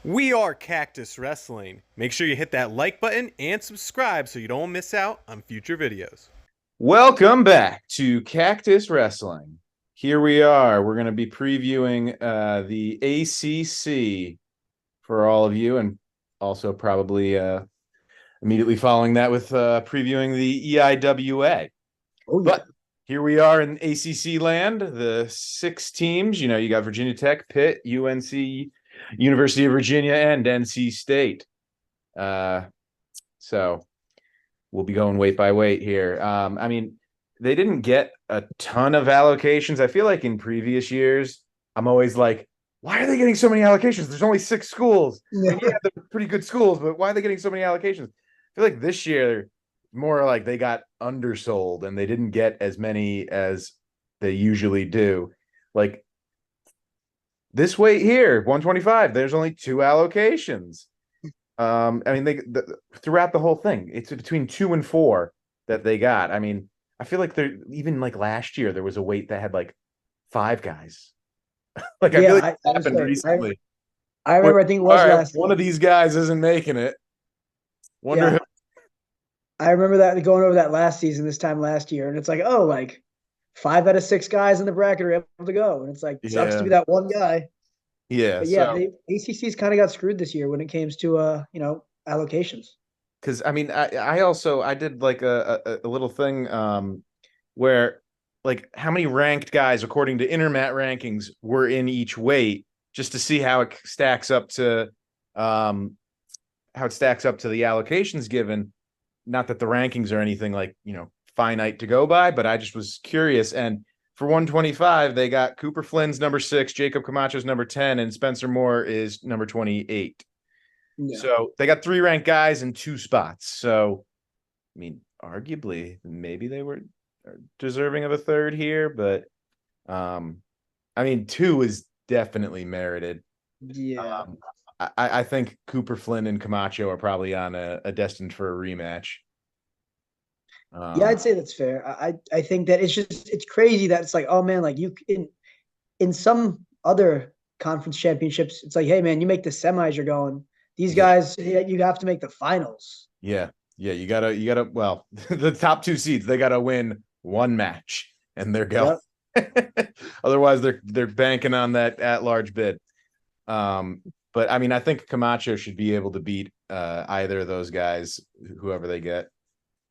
We are Cactus Wrestling. Make sure you hit that like button and subscribe so you don't miss out on future videos. Welcome back to Cactus Wrestling. Here we are. We're going to be previewing the ACC for all of you, and also probably immediately following that with previewing the EIWA. Oh, yeah. But here we are in ACC land, the 6 teams. You know, you got Virginia Tech, Pitt, UNC, University of Virginia, and NC State. So we'll be going weight by weight here. I mean, they didn't get a ton of allocations. I feel like in previous years, I'm always like, why are they getting so many allocations? There's only 6 schools. And yeah, they're pretty good schools, but why are they getting so many allocations? I feel like this year, more like they got undersold and they didn't get as many as they usually do. Like this weight here, 125, there's only 2 allocations. I mean, throughout the whole thing, it's between 2 and 4 that they got. I mean, I feel like they're even like last year there was a weight that had like 5 guys. Like I feel like it happened recently. I remember. I think it was last. One of these guys isn't making it. Wonder who. I remember that going over that last season, this time last year, and it's like, oh, like 5 out of 6 guys in the bracket are able to go, and it's like sucks to be that one guy. Yeah, but yeah, the ACC's kind of got screwed this year when it came to allocations. Because I mean, I did like a little thing where like how many ranked guys according to Intermat rankings were in each weight, just to see how it stacks up to the allocations given. Not that the rankings are anything like, you know, finite to go by, but I just was curious. And for 125, they got Cooper Flynn's number 6, Jacob Camacho's number 10, and Spencer Moore is number 28. Yeah. So they got 3 ranked guys in 2 spots. So, I mean, arguably, maybe they were deserving of a 3rd here, but I mean, 2 is definitely merited. Yeah. I think Cooper Flynn and Camacho are probably on a destined for a rematch. Yeah, I'd say that's fair. I think that it's crazy that it's like, oh man, like you in some other conference championships, it's like, hey man, you make the semis, you're going. These guys, you have to make the finals. Yeah. You gotta. Well, the top 2 seeds, they gotta win 1 match, and they're going. Yep. Otherwise, they're banking on that at-large bid. But I mean, I think Camacho should be able to beat either of those guys, whoever they get.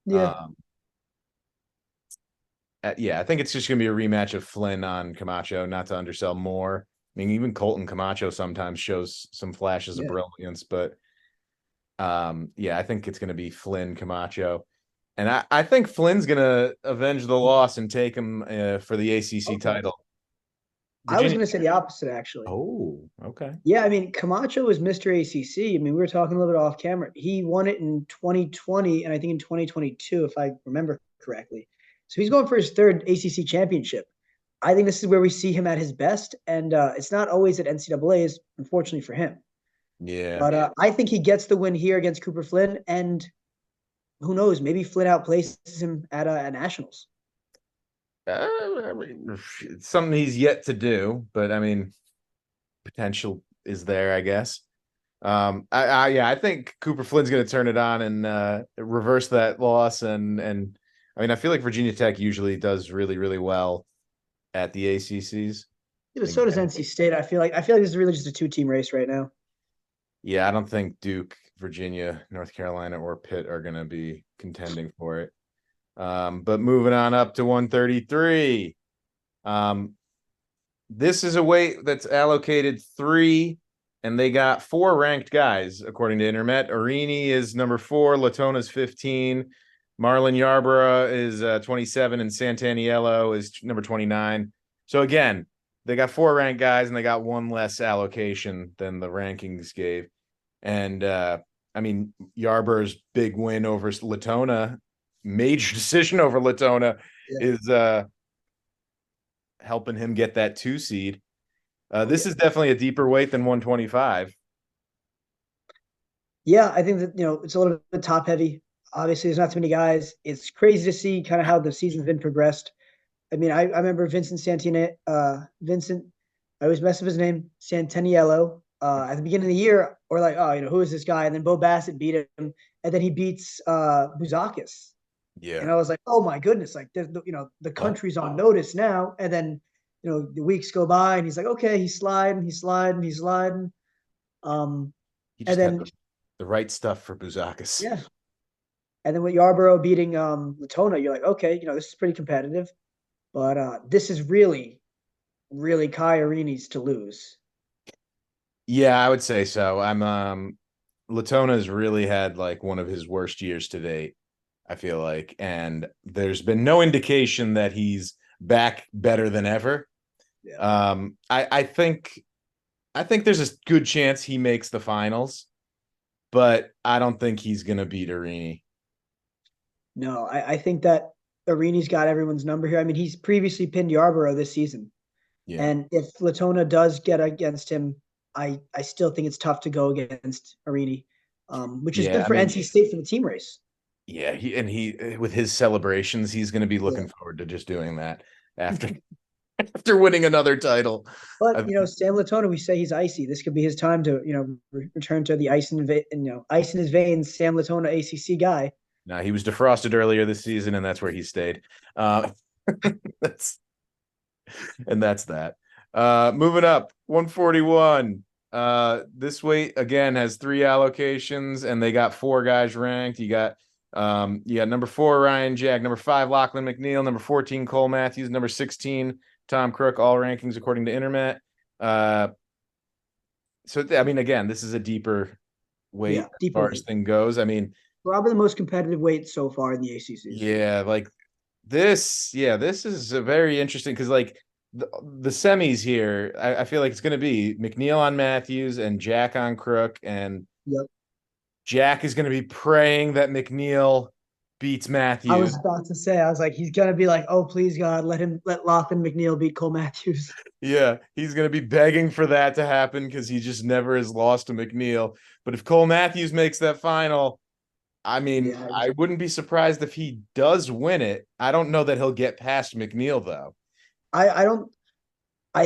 Yeah. Yeah, I think it's just gonna be a rematch of Flynn on Camacho, not to undersell Moore. I mean, even Colton Camacho sometimes shows some flashes of brilliance, but yeah, I think it's gonna be Flynn Camacho. And I think Flynn's gonna avenge the loss and take him for the ACC title. Virginia. I was going to say the opposite, actually. Oh, okay. Yeah, I mean, Camacho was Mr. ACC. I mean, we were talking a little bit off camera. He won it in 2020 and I think in 2022, if I remember correctly. So he's going for his 3rd ACC championship. I think this is where we see him at his best, and it's not always at NCAA's, unfortunately for him. Yeah. But I think he gets the win here against Cooper Flynn, and who knows, maybe Flynn outplaces him at Nationals. I mean, it's something he's yet to do, but I mean, potential is there, I guess. I think Cooper Flynn's going to turn it on and reverse that loss, and I mean, I feel like Virginia Tech usually does really, really well at the ACCs. Yeah, but so does NC State. I feel like this is really just a 2-team race right now. Yeah, I don't think Duke, Virginia, North Carolina, or Pitt are going to be contending for it. But moving on up to 133. This is a weight that's allocated 3, and they got 4 ranked guys, according to Intermet. Arini is number 4, Latona's 15, Marlon Yarborough is 27, and Santaniello is number 29. So again, they got 4 ranked guys, and they got 1 less allocation than the rankings gave. And I mean, Yarborough's big win over Latona, major decision over Latona, is helping him get that 2 seed. This is definitely a deeper weight than 125. Yeah, I think that, it's a little bit top heavy. Obviously, there's not too many guys. It's crazy to see kind of how the season's been progressed. I mean, I remember Vincent, I always mess up his name, Santaniello. at the beginning of the year, or like, oh, who is this guy? And then Bo Bassett beat him, and then he beats Buzakis. Yeah. And I was like, oh my goodness, like the country's on notice now. And then the weeks go by, and he's like, okay, he's sliding, he's sliding, he's sliding. He And just had then the right stuff for Buzakis. yeah, and then with Yarborough beating Latona, you're like, okay, this is pretty competitive, but this is really, really Kai Arini's to lose. Yeah, I would say so. Latona's really had like one of his worst years to date, I feel like, and there's been no indication that he's back better than ever. Yeah. I think there's a good chance he makes the finals, but I don't think he's gonna beat Arini. No, I think that Arini's got everyone's number here. I mean, he's previously pinned Yarborough this season. Yeah. And if Latona does get against him, I still think it's tough to go against Arini, which is good for NC State for the team race. Yeah, he with his celebrations, he's going to be looking Yeah. forward to just doing that after after winning another title. But Sam Latona, we say he's icy. This could be his time to return to the ice ice in his veins. Sam Latona, ACC guy. No, he was defrosted earlier this season, and that's where he stayed. That's that. Moving up, 141. This weight again has 3 allocations, and they got 4 guys ranked. You got number 4 Ryan Jack, number 5 Lachlan McNeil, number 14 Cole Matthews, number 16 Tom Crook. All rankings according to Internet. So I mean, again, this is a deeper weight as far as thing goes. I mean, probably the most competitive weight so far in the ACC. Yeah, like this is a very interesting because like the semis here, I feel like it's going to be McNeil on Matthews and Jack on Crook, and Jack is going to be praying that McNeil beats Matthews. I was about to say, I was like, he's going to be like, oh, please God, let Lachlan McNeil beat Cole Matthews. Yeah, he's going to be begging for that to happen because he just never has lost to McNeil. But if Cole Matthews makes that final, I mean, I wouldn't be surprised if he does win it. I don't know that he'll get past McNeil, though. I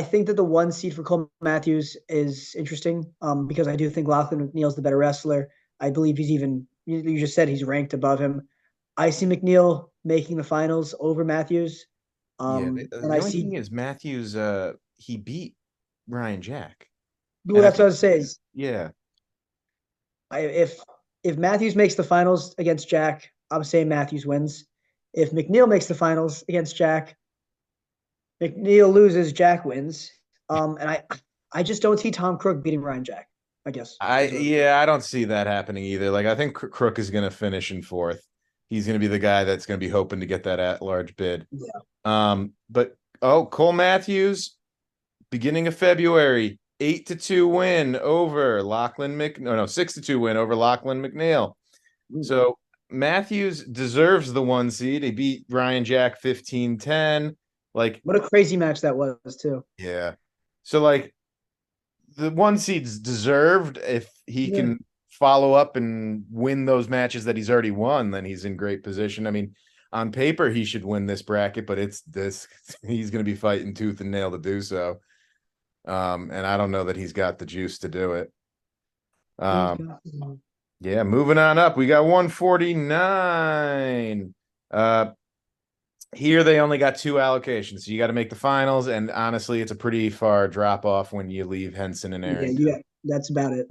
think that the 1 seed for Cole Matthews is interesting because I do think Lachlan McNeil's the better wrestler. I believe he's even, you just said he's ranked above him. I see McNeil making the finals over Matthews. The only thing is Matthews, he beat Ryan Jack. Well, that's what I was saying. Yeah. If Matthews makes the finals against Jack, I'm saying Matthews wins. If McNeil makes the finals against Jack, McNeil loses, Jack wins. And I just don't see Tom Crook beating Ryan Jack, I guess. I don't see that happening either. Like, I think Crook is going to finish in 4th. He's going to be the guy that's going to be hoping to get that at-large bid. Yeah. But Cole Matthews, beginning of February, 8-2 win over Lachlan 6-2 win over Lachlan McNeil. So Matthews deserves the 1 seed. He beat Ryan Jack 15-10. Like, what a crazy match that was too. Yeah. So like the 1 seed's deserved. If he can follow up and win those matches that he's already won, then he's in great position. I mean, on paper he should win this bracket, but he's going to be fighting tooth and nail to do so. And I don't know that he's got the juice to do it. Yeah, moving on up. We got 149. Here they only got 2 allocations, so you got to make the finals, and honestly, it's a pretty far drop off when you leave Henson and Arrington. Yeah, that's about it.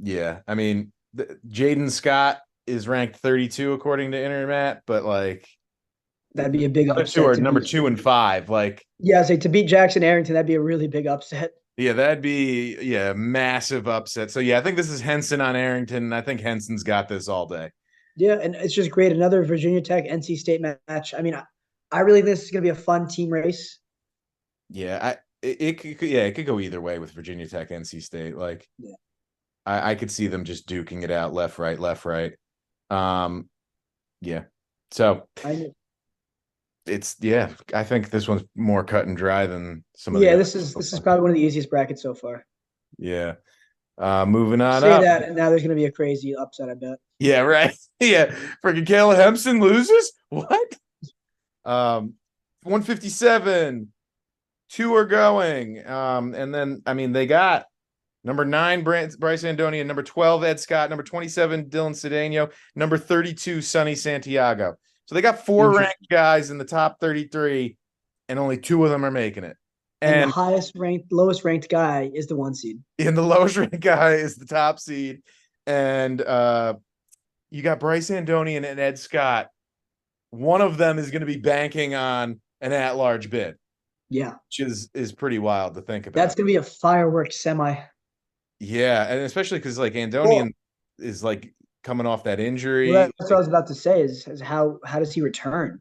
Yeah, I mean, Jaden Scott is ranked 32 according to Internet, but like that'd be a big upset. Two are number 2 and 5. Like, yeah, to beat Jackson Arrington, that'd be a really big upset. Yeah, that'd be massive upset. So yeah, I think this is Henson on Arrington. I think Henson's got this all day. Yeah, and it's just great. Another Virginia Tech NC State match. I mean, I really think this is going to be a fun team race. Yeah, it could go either way with Virginia Tech NC State. Like, I could see them just duking it out left, right. Yeah. So I think this one's more cut and dry than some of the this is probably one of the easiest brackets so far. Yeah. Moving on Say up. that, and now there's going to be a crazy upset, I bet. Yeah, right. Yeah. Freaking Kayla Hempson loses? What? 157. 2 are going. And then I mean they got number 9 Bryce Andoni, and number 12 Ed Scott, number 27 Dylan Cedeno, number 32 Sonny Santiago. So they got 4 ranked guys in the top 33, and only 2 of them are making it. And the And highest ranked, lowest ranked guy is the 1 seed. in the lowest ranked guy is the top seed. And you got Bryce Andoni and Ed Scott. One of them is going to be banking on an at-large bid. Yeah. Which is pretty wild to think about. That's going to be a fireworks semi. Yeah, and especially because like Andonian is like coming off that injury. Well, that's what I was about to say is how does he return?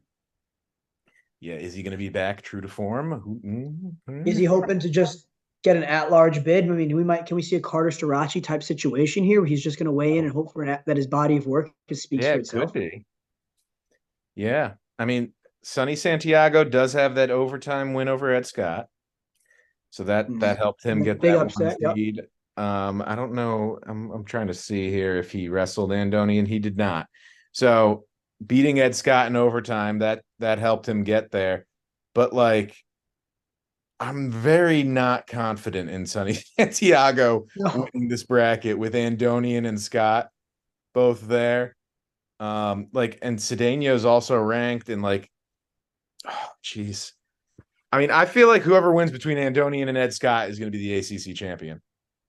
Yeah, is he going to be back true to form? Is he hoping to just get an at-large bid? I mean, can we see a Carter Starachi type situation here where he's just going to weigh in and hope for that his body of work just speaks for itself? Could be. Yeah, I mean, Sonny Santiago does have that overtime win over Ed Scott, so that helped him get big that upset. one seed. Yep. I don't know. I'm trying to see here if he wrestled Andoni, and he did not. So beating Ed Scott in overtime that helped him get there. But like, I'm very not confident in Sonny Santiago winning this bracket with Andonian and Scott both there. Like, and Cedeno's also ranked, and like, oh jeez. I mean, I feel like whoever wins between Andonian and Ed Scott is going to be the ACC champion.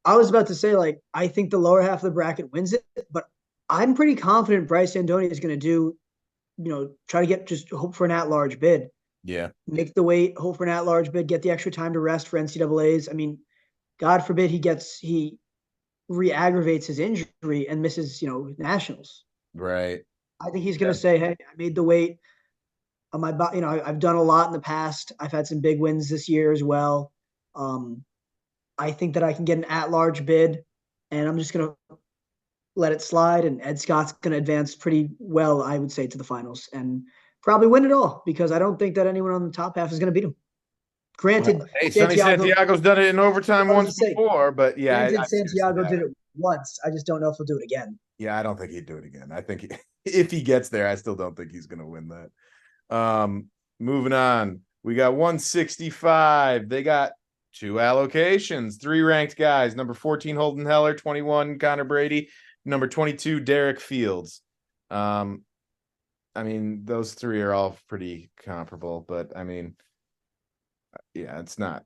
I was about to say, like, I think the lower half of the bracket wins it, but I'm pretty confident Bryce Andoni is going to do, try to just hope for an at-large bid. Yeah. Make the weight, hope for an at-large bid, get the extra time to rest for NCAAs. I mean, God forbid he re-aggravates his injury and misses, nationals. Right. I think he's going to say, hey, I made the weight. On my body, I've done a lot in the past. I've had some big wins this year as well. I think that I can get an at-large bid, and I'm just going to let it slide. And Ed Scott's going to advance pretty well, I would say, to the finals and probably win it all because I don't think that anyone on the top half is going to beat him. Granted, hey, Sonny Santiago's done it in overtime once before, but yeah, granted, Santiago did it once. I just don't know if he'll do it again. Yeah, I don't think he'd do it again. I think if he gets there, I still don't think he's going to win that. Moving on, we got 165. They got 2 allocations, 3 ranked guys. Number 14, Holden Heller, 21, Connor Brady, number 22, Derek Fields. I mean, those 3 are all pretty comparable, but I mean, yeah, it's not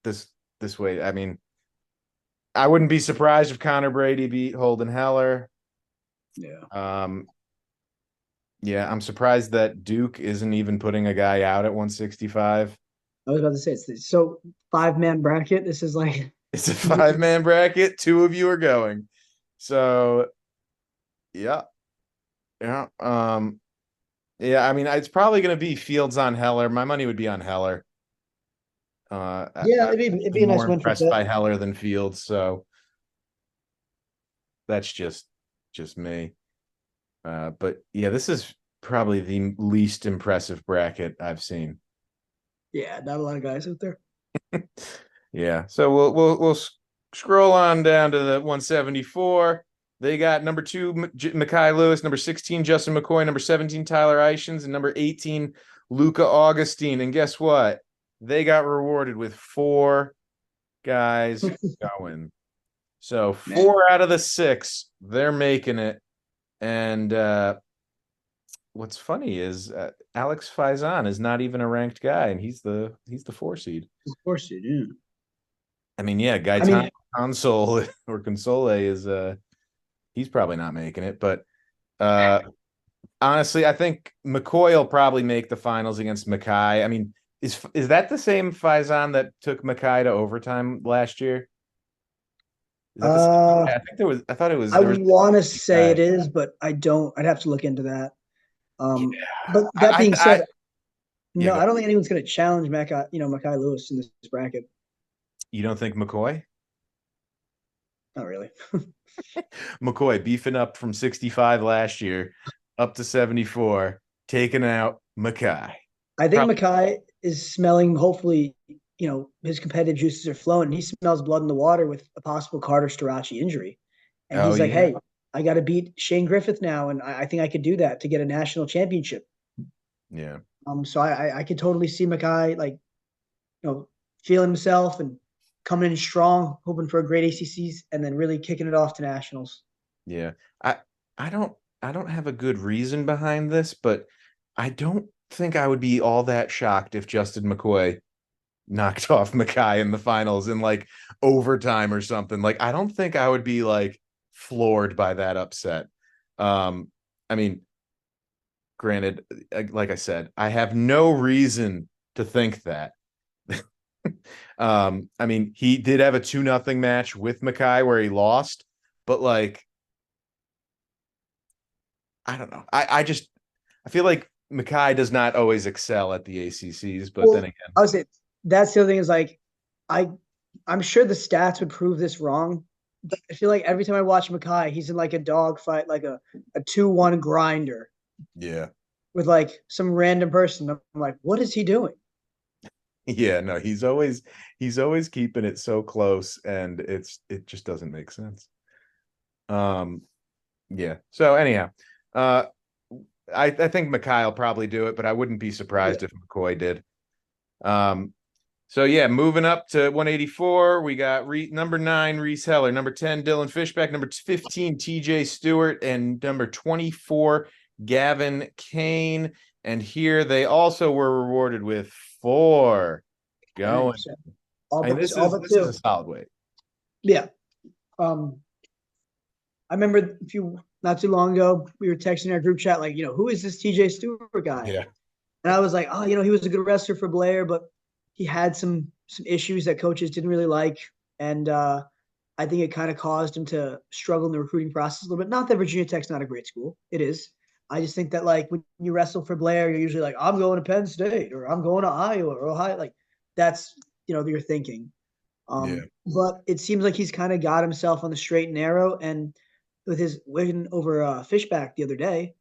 this way. I mean, I wouldn't be surprised if Connor Brady beat Holden Heller. Yeah. Yeah, I'm surprised that Duke isn't even putting a guy out at 165. I was about to say it's 5-man bracket. This is like it's a 5-man bracket. 2 of you are going. So yeah. Yeah. Yeah, I mean, it's probably gonna be Fields on Heller. My money would be on Heller. Yeah, it'd be a nice more win impressed for by Heller than Fields, so that's just me. But yeah, this is probably the least impressive bracket I've seen. Yeah, not a lot of guys out there. Yeah, so we'll scroll on down to the 174. They got number 2 Mekhi Lewis, number 16 Justin McCoy, number 17 Tyler Ishins, and number 18 Luca Augustine. And guess what? They got rewarded with 4 guys going. So 4 out of the 6, they're making it. And what's funny is Alex Faison is not even a ranked guy, and he's the 4 seed. 4 seed, yeah. I mean, yeah, Console or Console is he's probably not making it, but honestly, I think McCoy will probably make the finals against Mekhi. I mean, is that the same Faison that took Mekhi to overtime last year? Is that the same? I think there was. I thought it was. I want to say it is, but I don't. I'd have to look into that. But that being said, no, I don't think anyone's going to challenge Mekhi Lewis in this bracket. You don't think McCoy? Not really. McCoy beefing up from 65 last year up to 74, taking out Mekhi. I think Mekhi is smelling, hopefully, his competitive juices are flowing. He smells blood in the water with a possible Carter Starachi injury. And he's like, hey, I got to beat Shane Griffith now, and I think I could do that to get a national championship. Yeah. So I could totally see Mekhi, feeling himself and coming in strong, hoping for a great ACCs, and then really kicking it off to nationals. Yeah. I I don't I don't have a good reason behind this, but I don't think I would be all that shocked if Justin McCoy knocked off Mackay in the finals in like overtime or something. Like I don't think I would be like floored by that upset. I mean, granted, like I said, I have no reason to think that. I mean, he did have a 2-0 match with Mackay where he lost, but like I don't know. I feel like Mackay does not always excel at the ACCs, but then Well, again, I would say that's the other thing is like I I'm sure the stats would prove this wrong, but I feel like every time I watch Mackay, he's in like a dog fight, like a 2-1 grinder yeah. with like some random person. I'm like, what is he doing? Yeah, no, he's always keeping it so close and it just doesn't make sense. Um yeah. So anyhow, uh I think Mackay will probably do it, but I wouldn't be Yeah. surprised if McCoy did. Um so yeah, moving up to 184, we got number 9 Reese Heller, number 10 Dylan Fishback, number 15 TJ Stewart, and number 24 Gavin Kane. And here they also were rewarded with 4 going. So all I mean, but all but this is two. a solid weight. Yeah. Um, I remember a few not too long ago, we were texting our group chat, like, who is this TJ Stewart guy? Yeah. And I was like, oh, he was a good wrestler for Blair, but he had some issues that coaches didn't really like. And I think it kind of caused him to struggle in the recruiting process a little bit. Not that Virginia Tech's not a great school. It is. I just think that like when you wrestle for Blair, you're usually like, I'm going to Penn State or I'm going to Iowa or Ohio. Like that's your thinking. Yeah. But it seems like he's kind of got himself on the straight and narrow. And with his win over Fishback the other day,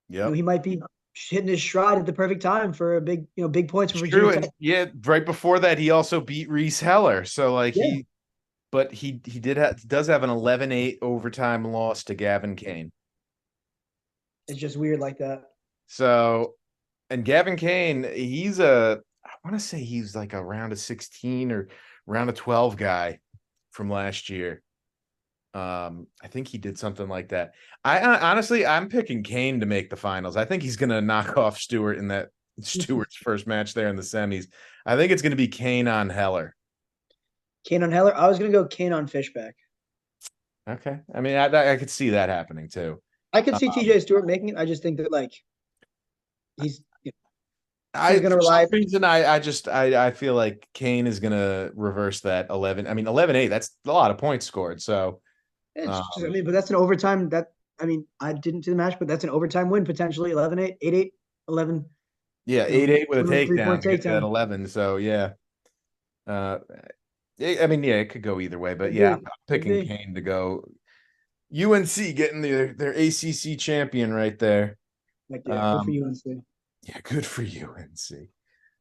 Yep. he might be hitting his stride at the perfect time for a big points for It's Virginia true. Tech. And yeah, right before that, he also beat Reese Heller. So like Yeah, he does have an 11-8 overtime loss to Gavin Kane. it's just weird like that. So and Gavin Kane, I want to say he's like a round of 16 or round of 12 guy from last year. I think he did something like that. Honestly, I'm picking Kane to make the finals. I think he's gonna knock off Stewart in that Stewart's first match there in the semis. I think it's gonna be Kane on Heller. Kane on Heller. I was gonna go Kane on Fishback. Okay. I mean, I could see that happening too. I could see Um, TJ Stewart making it. I just think that like he's I gonna for some rely. reason I feel like Kane is gonna reverse that 11. I mean 11-8, that's a lot of points scored. So It's just, um but that's an overtime. I didn't see the match, but that's an overtime win potentially. 11-8, 8-8, 11. yeah, 8-8 with a 3-point takedown to get to that takedown. 11. So yeah. Uh I mean, yeah, it could go either way, but Could yeah, be. I'm Could picking be. Kane to go. UNC getting their ACC champion right there. Like yeah, good for Um, UNC. yeah, good for UNC.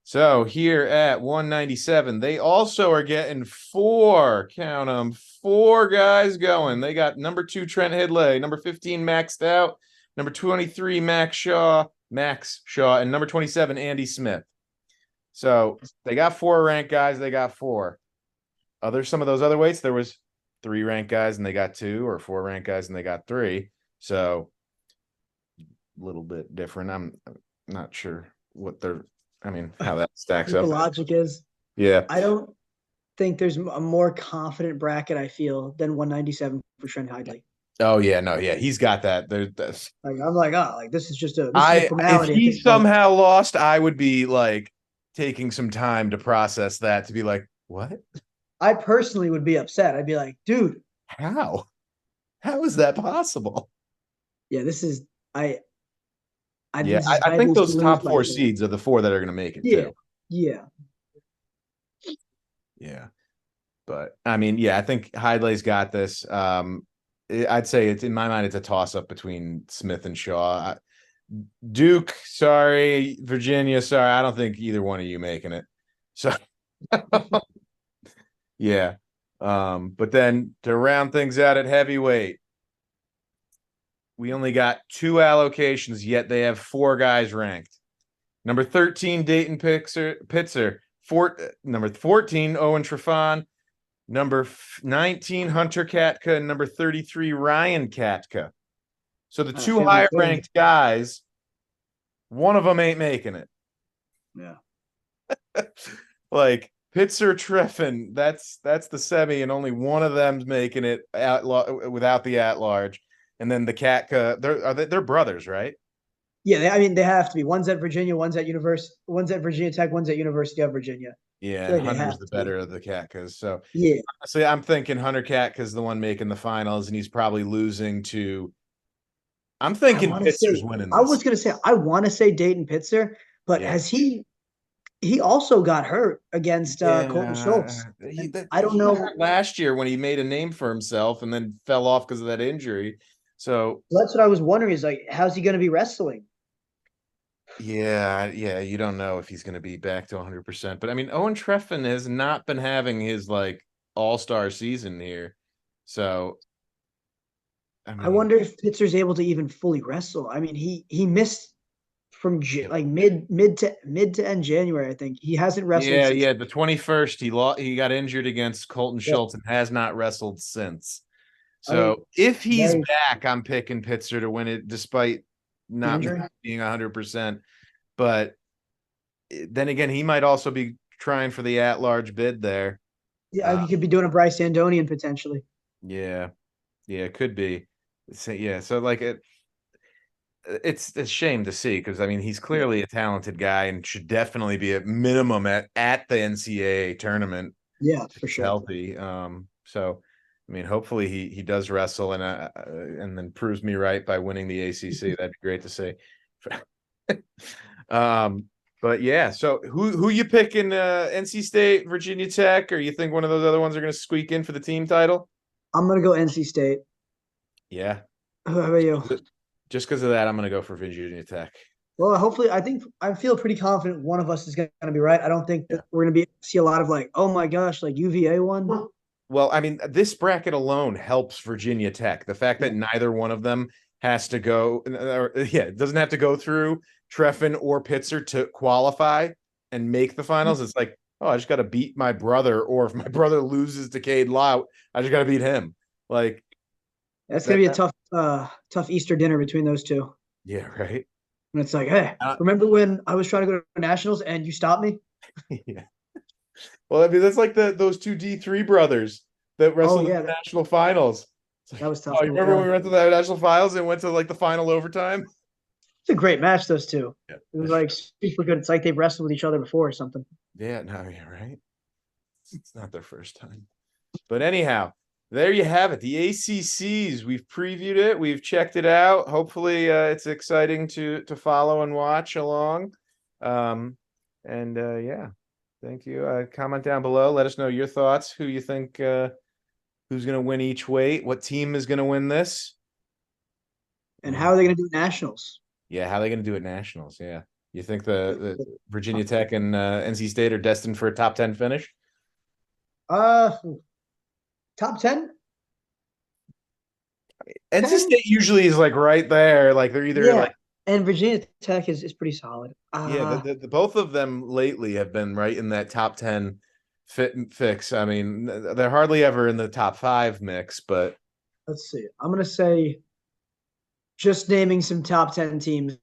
So here at 197, they also are getting 4, count them, 4 guys going. They got number 2 Trent Hidlay, number 15 maxed out, number 23 Max Shaw, and number 27 Andy Smith. So they got 4 ranked guys. They got 4. Some of those other weights, there was 3 ranked guys and they got 2, or 4 ranked guys and they got 3. So a little bit different. I'm not sure how that stacks What the up. logic is. Yeah. I don't think there's a more confident bracket I feel than 197 for Trent Hidley. Oh yeah, no, yeah, he's got that. That's Like I'm like, oh, like this is a if formality at he this point. somehow lost, I would be like taking some time to process that to be like, what? I personally would be upset. I'd be like, dude, How? How is that possible? yeah, this is Yeah, this is I think Hidley's those to lose top by 4 4. seeds are the 4 that are going to make it Yeah, too. yeah. Yeah. But I mean, yeah, I think Hidlay's got this. I'd say it's in my mind, it's a toss up between Smith and Shaw. Duke, sorry. Virginia, sorry. I don't think either one of you making it. So, yeah. But then to round things out at heavyweight, we only got 2 allocations, yet they have 4 guys ranked. Number 13, Dayton Pitzer, number 14, Owen Trafon, number 19, Hunter Katka, and number 33, Ryan Katka. So the two higher ranked guys, one of them ain't making it. Yeah. Like Pitzer, Treffin, that's the semi, and only one of them's making it without the at large. And then the Katka, they're brothers, right? Yeah, I mean they have to be. One's at Virginia, one's at Virginia Tech, one's at University of Virginia. Yeah, and Hunter's the better of the Katkas. So yeah, honestly, I'm thinking Hunter Katka's the one making the finals, and he's probably losing to. I'm thinking Pitzer's winning this. I was gonna say I want to say Dayton Pitzer, but has he also got hurt against Colton Schultz? I don't know. Last year when he made a name for himself and then fell off because of that injury. So that's what I was wondering is like, how's he going to be wrestling? Yeah, you don't know if he's going to be back to 100%. But I mean, Owen Treffin has not been having his like all-star season here. So I wonder if Pitzer's able to even fully wrestle. I mean, he missed from like mid to end January. I think he hasn't wrestled. Yeah. The 21st, he got injured against Colton Schultz and has not wrestled since. So if he's back, I'm picking Pitzer to win it, despite not being 100%. But then again, he might also be trying for the at-large bid there. Yeah, he could be doing a Bryce Andonian potentially. Yeah, it could be. So like it's a shame to see because I mean he's clearly a talented guy and should definitely be at minimum at the NCAA tournament. Yeah, for sure. Healthy. So I mean, hopefully he does wrestle and then proves me right by winning the ACC. That'd be great to see. But yeah, so who you picking? NC State, Virginia Tech, or you think one of those other ones are going to squeak in for the team title? I'm going to go NC State. Yeah. How about you? Just because of that, I'm going to go for Virginia Tech. Well, hopefully, I feel pretty confident one of us is going to be right. I don't think that we're going to see a lot of like, oh my gosh, like UVA won. Well, I mean, this bracket alone helps Virginia Tech. The fact that neither one of them has to go, doesn't have to go through Treffin or Pitzer to qualify and make the finals. It's like, oh, I just got to beat my brother, or if my brother loses to Cade Lout, I just got to beat him. Like, that's gonna be a tough Easter dinner between those two. Yeah, right. And it's like, hey, remember when I was trying to go to nationals and you stopped me? Yeah. Well, I mean, that's like those two D3 brothers that wrestled in the national finals. That was tough. Oh, you remember when we went to the national finals and went to like the final overtime? It's a great match, those two. Yeah. It was like super good. It's like they've wrestled with each other before or something. Yeah, right. It's not their first time. But anyhow, there you have it. The ACCs. We've previewed it. We've checked it out. Hopefully, it's exciting to follow and watch along. Yeah. Thank you. Comment down below. Let us know your thoughts. Who you think who's going to win each weight? What team is going to win this? And how are they going to do nationals? Yeah, how are they going to do it nationals? Yeah. You think the Virginia Tech and NC State are destined for a top 10 finish? Top 10? NC State usually is like right there. Like they're either like. And Virginia Tech is pretty solid. The both of them lately have been right in that top 10 fix. I mean, they're hardly ever in the top 5 mix, but let's see. I'm going to say just naming some top 10 teams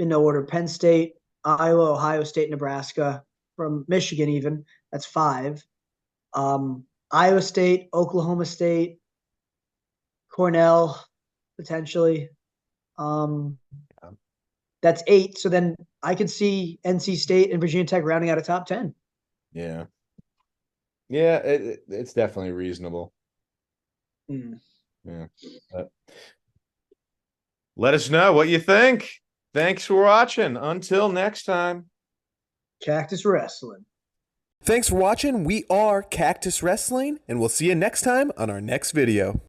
in no order: Penn State, Iowa, Ohio State, Nebraska, from Michigan even. That's 5. Iowa State, Oklahoma State, Cornell, potentially. That's 8. So then I could see NC State and Virginia Tech rounding out a top 10. Yeah. Yeah, it's definitely reasonable. Yeah. Let us know what you think. Thanks for watching. Until next time. Cactus Wrestling. Thanks for watching. We are Cactus Wrestling, and we'll see you next time on our next video.